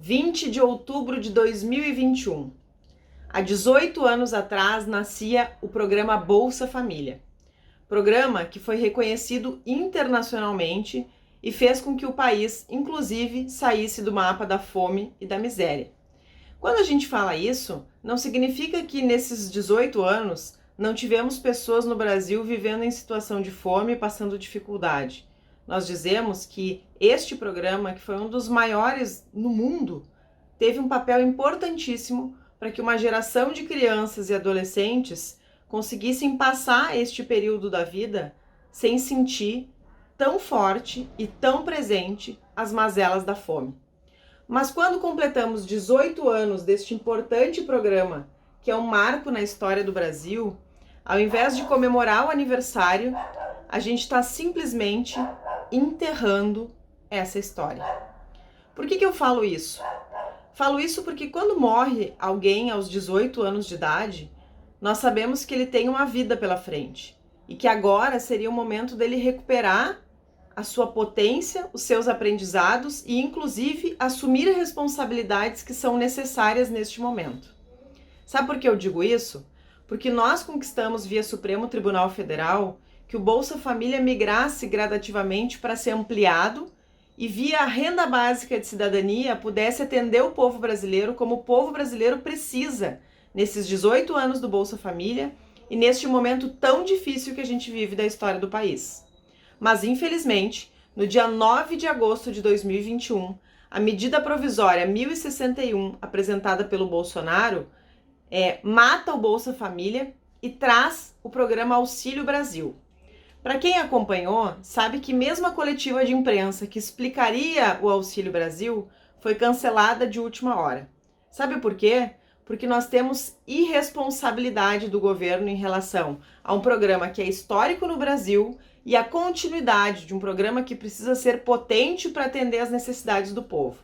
20 de outubro de 2021. Há 18 anos atrás nascia o programa Bolsa Família. Programa que foi reconhecido internacionalmente e fez com que o país, inclusive, saísse do mapa da fome e da miséria. Quando a gente fala isso, não significa que nesses 18 anos não tivemos pessoas no Brasil vivendo em situação de fome e passando dificuldade. Nós dizemos que este programa, que foi um dos maiores no mundo, teve um papel importantíssimo para que uma geração de crianças e adolescentes conseguissem passar este período da vida sem sentir tão forte e tão presente as mazelas da fome. Mas quando completamos 18 anos deste importante programa, que é um marco na história do Brasil, ao invés de comemorar o aniversário, a gente está simplesmente enterrando essa história. Por que eu falo isso? Falo isso porque quando morre alguém aos 18 anos de idade, nós sabemos que ele tem uma vida pela frente e que agora seria o momento dele recuperar a sua potência, os seus aprendizados e, inclusive, assumir responsabilidades que são necessárias neste momento. Sabe por que eu digo isso? Porque nós conquistamos via Supremo Tribunal Federal que o Bolsa Família migrasse gradativamente para ser ampliado e via renda básica de cidadania pudesse atender o povo brasileiro como o povo brasileiro precisa nesses 18 anos do Bolsa Família e neste momento tão difícil que a gente vive da história do país. Mas, infelizmente, no dia 9 de agosto de 2021, a medida provisória 1061, apresentada pelo Bolsonaro, mata o Bolsa Família e traz o programa Auxílio Brasil. Para quem acompanhou, sabe que mesmo a coletiva de imprensa que explicaria o Auxílio Brasil foi cancelada de última hora. Sabe por quê? Porque nós temos irresponsabilidade do governo em relação a um programa que é histórico no Brasil e a continuidade de um programa que precisa ser potente para atender às necessidades do povo.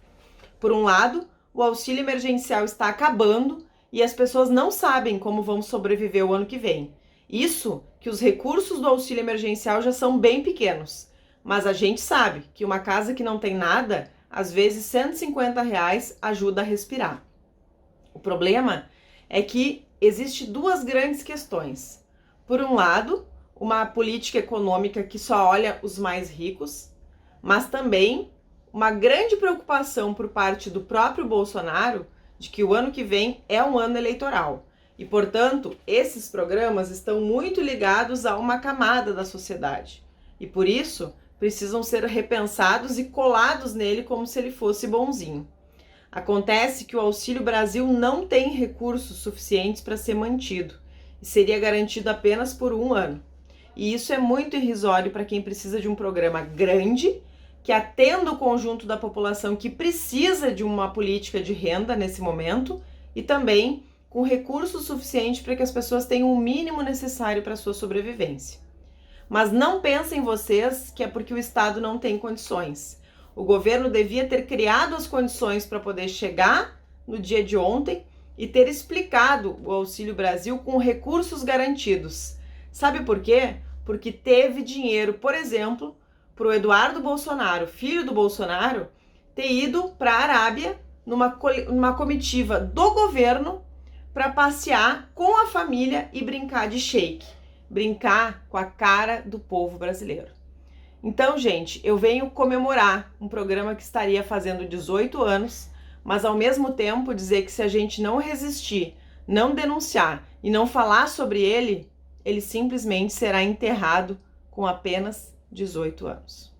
Por um lado, o auxílio emergencial está acabando e as pessoas não sabem como vão sobreviver o ano que vem. Isso que os recursos do auxílio emergencial já são bem pequenos, mas a gente sabe que uma casa que não tem nada, às vezes R$150 ajuda a respirar. O problema é que existem duas grandes questões. Por um lado, uma política econômica que só olha os mais ricos, mas também uma grande preocupação por parte do próprio Bolsonaro de que o ano que vem é um ano eleitoral. E, portanto, esses programas estão muito ligados a uma camada da sociedade. E, por isso, precisam ser repensados e colados nele como se ele fosse bonzinho. Acontece que o Auxílio Brasil não tem recursos suficientes para ser mantido e seria garantido apenas por um ano. E isso é muito irrisório para quem precisa de um programa grande, que atenda o conjunto da população que precisa de uma política de renda nesse momento e também com recursos suficientes para que as pessoas tenham o mínimo necessário para a sua sobrevivência. Mas não pensem vocês que é porque o Estado não tem condições. O governo devia ter criado as condições para poder chegar no dia de ontem e ter explicado o Auxílio Brasil com recursos garantidos. Sabe por quê? Porque teve dinheiro, por exemplo, para o Eduardo Bolsonaro, filho do Bolsonaro, ter ido para a Arábia numa comitiva do governo para passear com a família e brincar de shake, brincar com a cara do povo brasileiro. Então, gente, eu venho comemorar um programa que estaria fazendo 18 anos, mas ao mesmo tempo dizer que se a gente não resistir, não denunciar e não falar sobre ele, ele simplesmente será enterrado com apenas 18 anos.